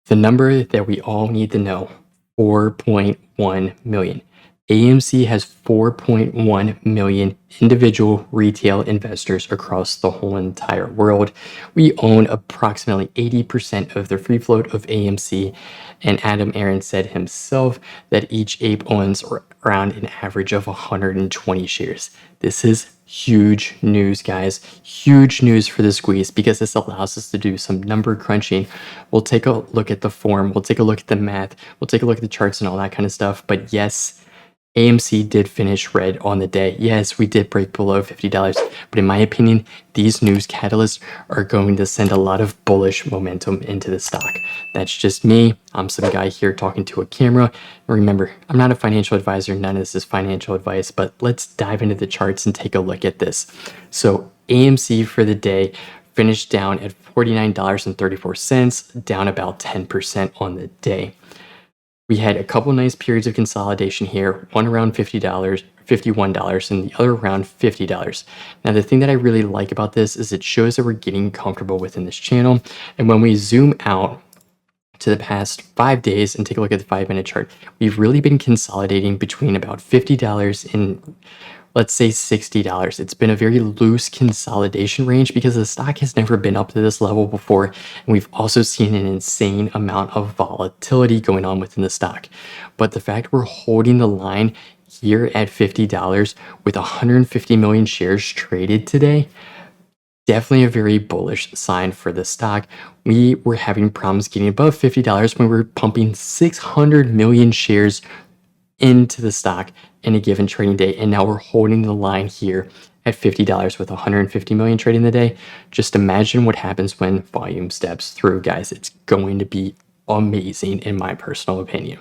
The number that we all need to know, 4.1 million. AMC has 4.1 million individual retail investors across the whole entire world. We own approximately 80% of the free float of AMC, and Adam Aron said himself that each ape owns around an average of 120 shares. This is huge news, guys. Huge news for the squeeze, because this allows us to do some number crunching. We'll take a look at the form, we'll take a look at the math, we'll take a look at the charts and all that kind of stuff. But yes, AMC did finish red on the day. Yes, we did break below $50, but in my opinion, these news catalysts are going to send a lot of bullish momentum into the stock. That's just me. I'm some guy here talking to a camera. Remember, I'm not a financial advisor. None of this is financial advice, but let's dive into the charts and take a look at this. So AMC for the day finished down at $49.34, down about 10% on the day. We had a couple nice periods of consolidation here, one around $50, $51, and the other around $50. Now, the thing that I really like about this is it shows that we're getting comfortable within this channel. And when we zoom out to the past 5 days and take a look at the 5-minute chart, we've really been consolidating between about $50 and, let's say, $60. It's been a very loose consolidation range because the stock has never been up to this level before. And we've also seen an insane amount of volatility going on within the stock. But the fact we're holding the line here at $50 with 150 million shares traded today, definitely a very bullish sign for the stock. We were having problems getting above $50 when we were pumping 600 million shares into the stock in a given trading day, and now we're holding the line here at $50 with 150 million trading the day. Just imagine what happens when volume steps through, guys. It's going to be amazing in my personal opinion.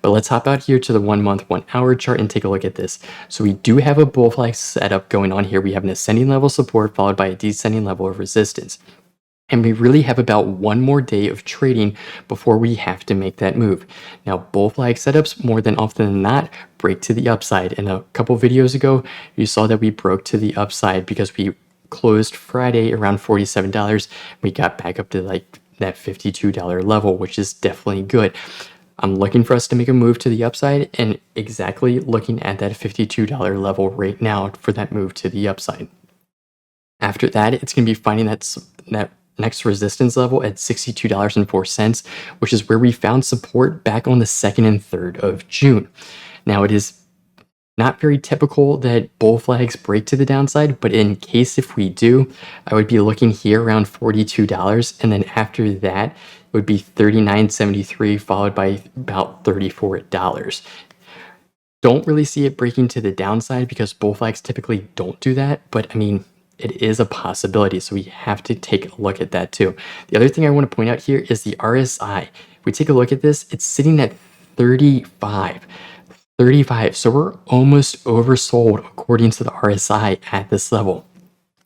But let's hop out here to the 1 month, 1 hour chart and take a look at this. So we do have a bull flag setup going on here. We have an ascending level support followed by a descending level of resistance. And we really have about one more day of trading before we have to make that move. Now, bull flag setups, more than often than not, break to the upside. And a couple videos ago, you saw that we broke to the upside because we closed Friday around $47. We got back up to like that $52 level, which is definitely good. I'm looking for us to make a move to the upside and exactly looking at that $52 level right now for that move to the upside. After that, it's going to be finding that next resistance level at $62.04, which is where we found support back on the 2nd and 3rd of June. Now, it is not very typical that bull flags break to the downside, but in case if we do, I would be looking here around $42, and then after that, it would be $39.73 followed by about $34. Don't really see it breaking to the downside because bull flags typically don't do that, but I mean, it is a possibility, so we have to take a look at that too. The other thing I want to point out here is the RSI. If we take a look at this, it's sitting at 35. So we're almost oversold according to the RSI at this level.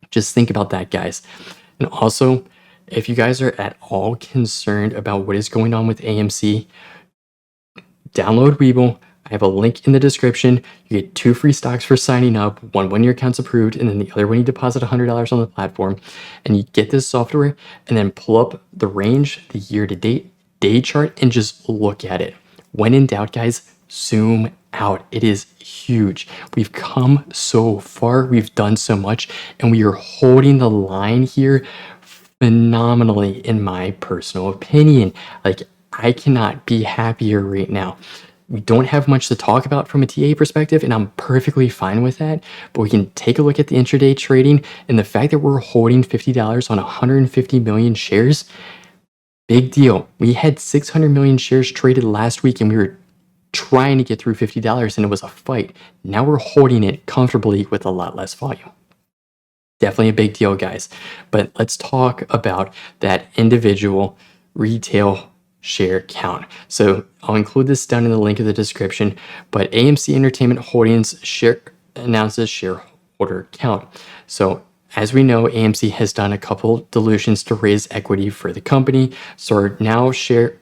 Just think about that, guys. And also, if you guys are at all concerned about what is going on with AMC, download Webull. I have a link in the description. You get 2 free stocks for signing up, one when your account's approved, and then the other when you deposit $100 on the platform. And you get this software and then pull up the range, the year-to-date day chart, and just look at it. When in doubt, guys, zoom out. It is huge. We've come so far. We've done so much, and we are holding the line here phenomenally, in my personal opinion. Like, I cannot be happier right now. We don't have much to talk about from a TA perspective, and I'm perfectly fine with that. But we can take a look at the intraday trading, and the fact that we're holding $50 on 150 million shares, big deal. We had 600 million shares traded last week, and we were trying to get through $50, and it was a fight. Now we're holding it comfortably with a lot less volume. Definitely a big deal, guys. But let's talk about that individual retail share count. So I'll include this down in the link of the description, but AMC Entertainment Holdings announces shareholder count. So as we know, AMC has done a couple dilutions to raise equity for the company. So our now shares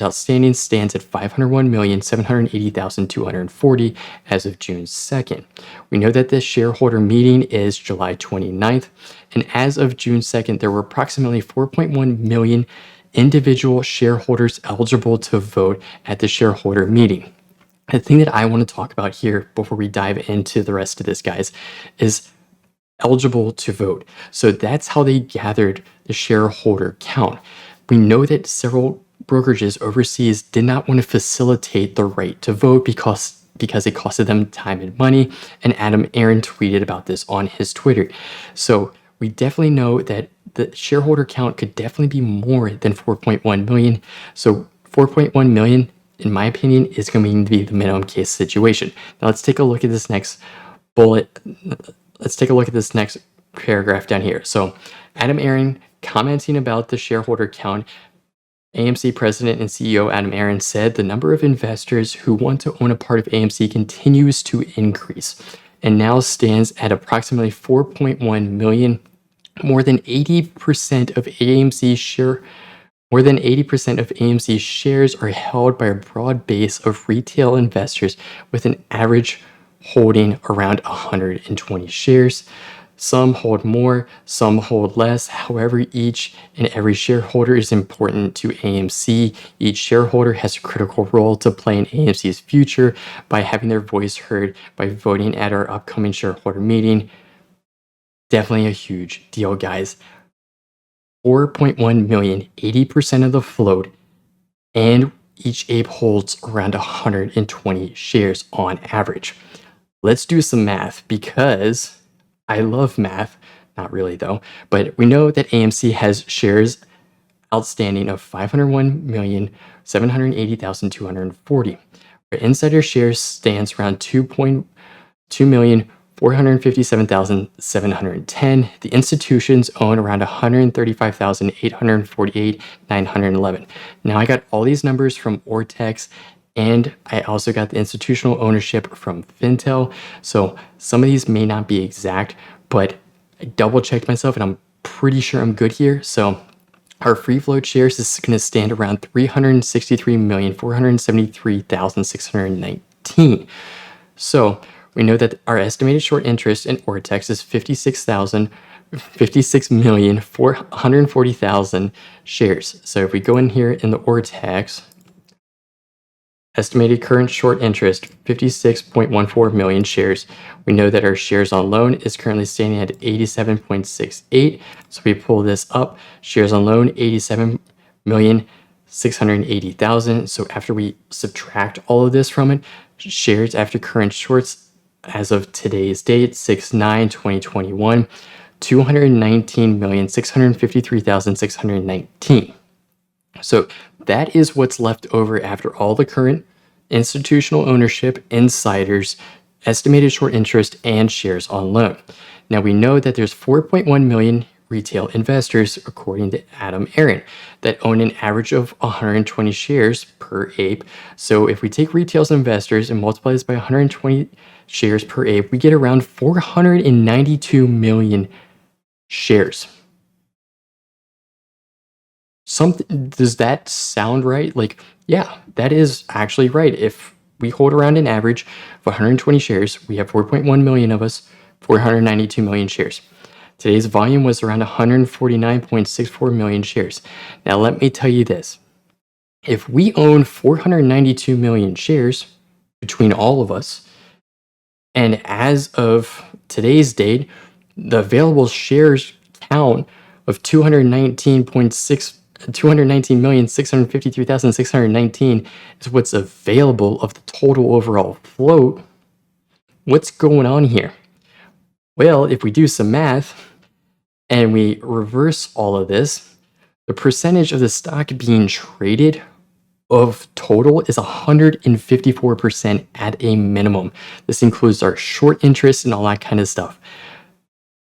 outstanding stands at 501,780,240 as of June 2nd. We know that this shareholder meeting is July 29th, and as of June 2nd, there were approximately 4.1 million individual shareholders eligible to vote at the shareholder meeting. The thing that I want to talk about here before we dive into the rest of this, guys, is eligible to vote. So that's how they gathered the shareholder count. We know that several brokerages overseas did not want to facilitate the right to vote because it costed them time and money. And Adam Aron tweeted about this on his Twitter. So we definitely know that the shareholder count could definitely be more than 4.1 million. So 4.1 million, in my opinion, is going to be the minimum case situation. Now let's take a look at this next bullet. Let's take a look at this next paragraph down here. So Adam Aron commenting about the shareholder count, AMC President and CEO Adam Aron said the number of investors who want to own a part of AMC continues to increase and now stands at approximately 4.1 million. More than 80% of AMC shares are held by a broad base of retail investors with an average holding around 120 shares. Some hold more, some hold less. However, each and every shareholder is important to AMC. Each shareholder has a critical role to play in AMC's future by having their voice heard by voting at our upcoming shareholder meeting. Definitely a huge deal, guys. 4.1 million, 80% of the float, and each ape holds around 120 shares on average. Let's do some math because I love math. Not really though, but we know that AMC has shares outstanding of 501,780,240. Our insider shares stands around 2,457,710. The institutions own around 135,848,911. Now I got all these numbers from Ortex, and I also got the institutional ownership from Fintel. So some of these may not be exact, but I double checked myself and I'm pretty sure I'm good here. So our free float shares is going to stand around 363,473,619. So we know that our estimated short interest in Ortex is 56,440,000 shares. So if we go in here in the Ortex, estimated current short interest, 56.14 million shares. We know that our shares on loan is currently standing at 87.68. So we pull this up, shares on loan, 87,680,000. So after we subtract all of this from it, shares after current shorts as of today's date, 6/9/2021, 219,653,619. So that is what's left over after all the current institutional ownership, insiders, estimated short interest, and shares on loan. Now we know that there's 4.1 million retail investors, according to Adam Aron, that own an average of 120 shares per ape. So if we take retail investors and multiply this by 120 shares per ape, we get around 492 million shares. Does that sound right? Like, yeah, that is actually right. If we hold around an average of 120 shares, we have 4.1 million of us, 492 million shares. Today's volume was around 149.64 million shares. Now, let me tell you this. If we own 492 million shares between all of us, and as of today's date, the available shares count of 219,653,619 is what's available of the total overall float. What's going on here? Well, if we do some math and we reverse all of this, the percentage of the stock being traded of total is 154% at a minimum. This includes our short interest and all that kind of stuff.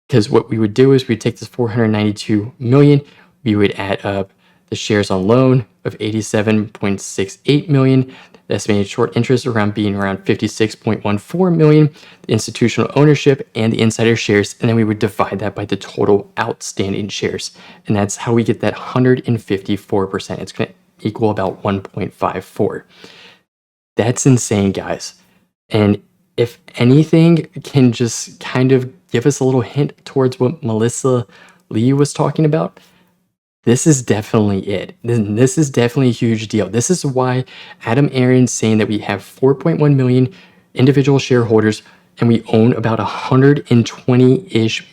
Because what we would do is we'd take this 492 million, we would add up the shares on loan of 87.68 million, the estimated short interest being around 56.14 million, the institutional ownership, and the insider shares, and then we would divide that by the total outstanding shares. And that's how we get that 154%. It's going to equal about 1.54. That's insane, guys. And if anything can just kind of give us a little hint towards what Melissa Lee was talking about, This is definitely it. This is definitely a huge deal. This is why Adam Aron's saying that we have 4.1 million individual shareholders and we own about 120-ish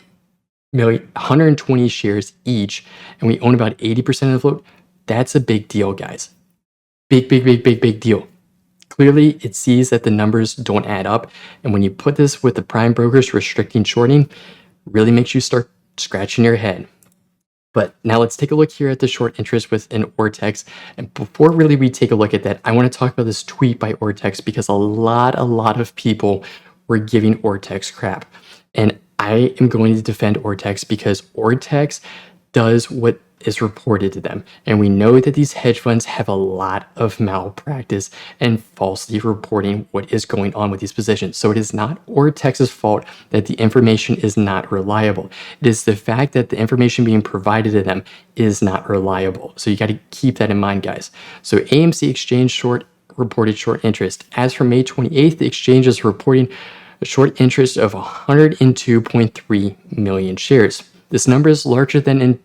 million, 120 shares each, and we own about 80% of the float. That's a big deal, guys. Big deal. Clearly, it sees that the numbers don't add up, and when you put this with the prime brokers restricting shorting, really makes you start scratching your head. But now let's take a look here at the short interest within Ortex. And before really we take a look at that, I want to talk about this tweet by Ortex because a lot of people were giving Ortex crap. And I am going to defend Ortex because Ortex does what is reported to them. And we know that these hedge funds have a lot of malpractice and falsely reporting what is going on with these positions. So it is not Ortex's fault that the information is not reliable. It is the fact that the information being provided to them is not reliable. So you got to keep that in mind, guys. So AMC Exchange reported short interest. As for May 28th, the exchange is reporting a short interest of 102.3 million shares. This number is larger than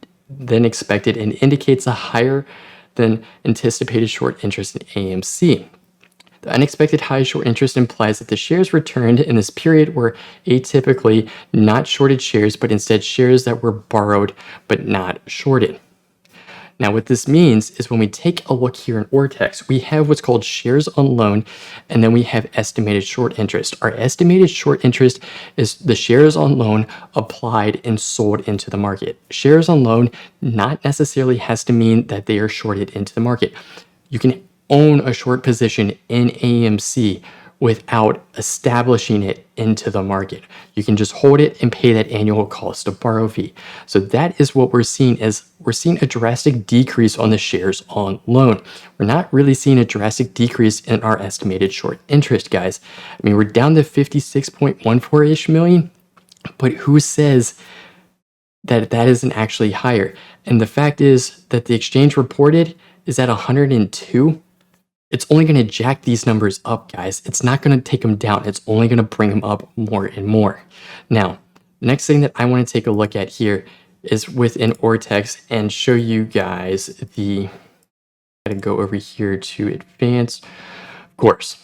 expected and indicates a higher than anticipated short interest in AMC. The unexpected high short interest implies that the shares returned in this period were atypically not shorted shares, but instead shares that were borrowed but not shorted. Now, what this means is when we take a look here in Ortex, we have what's called shares on loan, and then we have estimated short interest. Our estimated short interest is the shares on loan applied and sold into the market. Shares on loan not necessarily has to mean that they are shorted into the market. You can own a short position in AMC without establishing it into the market. You can just hold it and pay that annual cost of borrow fee. So that is what we're seeing is we're seeing a drastic decrease on the shares on loan. We're not really seeing a drastic decrease in our estimated short interest, guys. I mean, we're down to 56.14-ish million, but who says that that isn't actually higher? And the fact is that the exchange reported is at 102. It's only going to jack these numbers up, guys. It's not going to take them down. It's only going to bring them up more and more. Now, the next thing that I want to take a look at here is within Ortex and show you guys the, I gotta go over here to advanced course.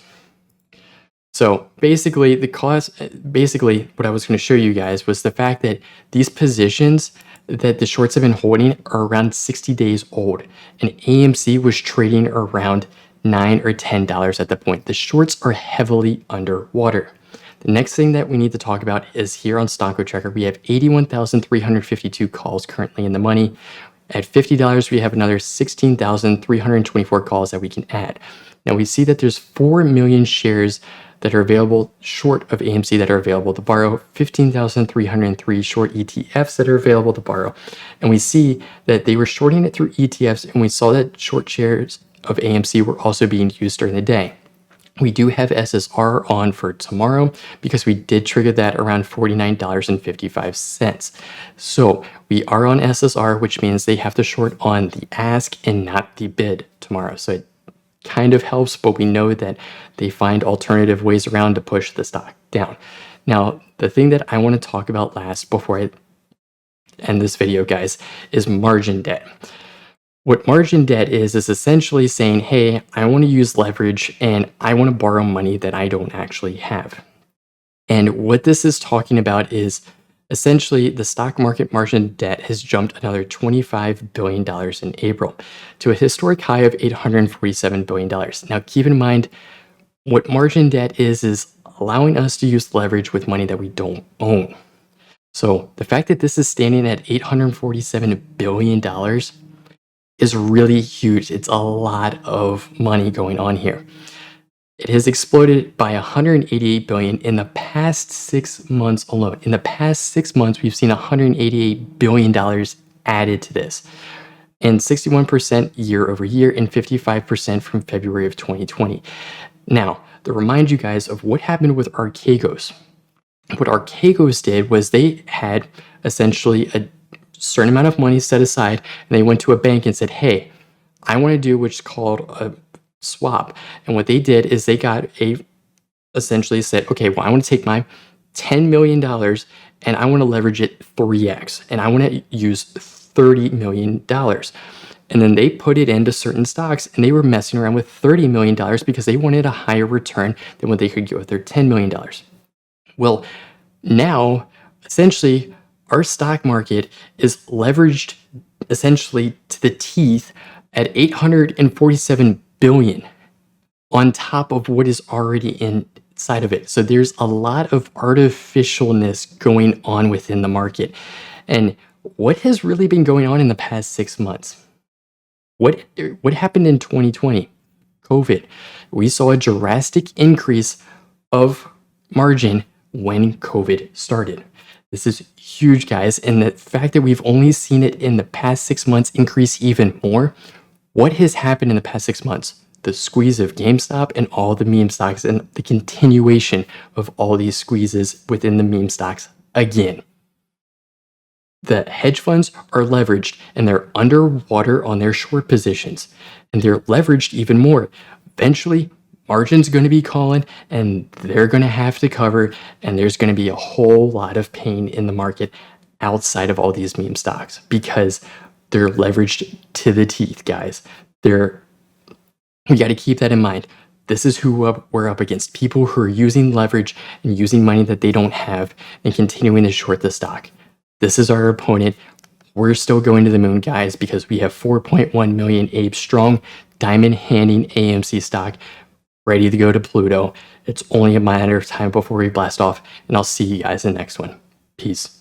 So basically what I was going to show you guys was the fact that these positions that the shorts have been holding are around 60 days old, and AMC was trading around $9 or $10 at the point. The shorts are heavily underwater. The next thing that we need to talk about is here on Stocko Tracker, we have 81,352 calls currently in the money. At $50, we have another 16,324 calls that we can add. Now we see that there's 4 million shares that are available short of AMC that are available to borrow, 15,303 short ETFs that are available to borrow. And we see that they were shorting it through ETFs, and we saw that short shares of AMC were also being used during the day. We do have SSR on for tomorrow because we did trigger that around $49.55. So we are on SSR, which means they have to short on the ask and not the bid tomorrow. So it kind of helps, but we know that they find alternative ways around to push the stock down. Now, the thing that I want to talk about last before I end this video, guys, is margin debt. What margin debt is essentially saying, hey, I want to use leverage and I want to borrow money that I don't actually have. And what this is talking about is essentially the stock market margin debt has jumped another $25 billion in April to a historic high of $847 billion. Now, keep in mind, what margin debt is allowing us to use leverage with money that we don't own. So the fact that this is standing at $847 billion is really huge. It's a lot of money going on here. It has exploded by $188 billion in the past 6 months alone. In the past 6 months, we've seen $188 billion added to this, and 61% year over year and 55% from February of 2020. Now, to remind you guys of what happened with Archegos. What Archegos did was they had essentially a certain amount of money set aside, and they went to a bank and said, hey, I want to do what's called a swap. And what they did is they essentially said, okay, well, I want to take my $10 million and I want to leverage it 3x, and I want to use $30 million. And then they put it into certain stocks and they were messing around with $30 million because they wanted a higher return than what they could get with their $10 million. Well, now, essentially, our stock market is leveraged essentially to the teeth at 847 billion on top of what is already inside of it. So there's a lot of artificialness going on within the market. And what has really been going on in the past 6 months? What happened in 2020? COVID. We saw a drastic increase of margin when COVID started. This is huge, guys. And the fact that we've only seen it in the past 6 months increase even more. What has happened in the past 6 months? The squeeze of GameStop and all the meme stocks and the continuation of all these squeezes within the meme stocks again. The hedge funds are leveraged and they're underwater on their short positions and they're leveraged even more. Eventually, margin's going to be calling and they're going to have to cover, and there's going to be a whole lot of pain in the market outside of all these meme stocks because they're leveraged to the teeth, guys. We got to keep that in mind. This is who we're up against. People who are using leverage and using money that they don't have and continuing to short the stock. This is our opponent. We're still going to the moon, guys, because we have 4.1 million Abe strong, diamond handing AMC stock ready to go to Pluto. It's only a matter of time before we blast off, and I'll see you guys in the next one. Peace.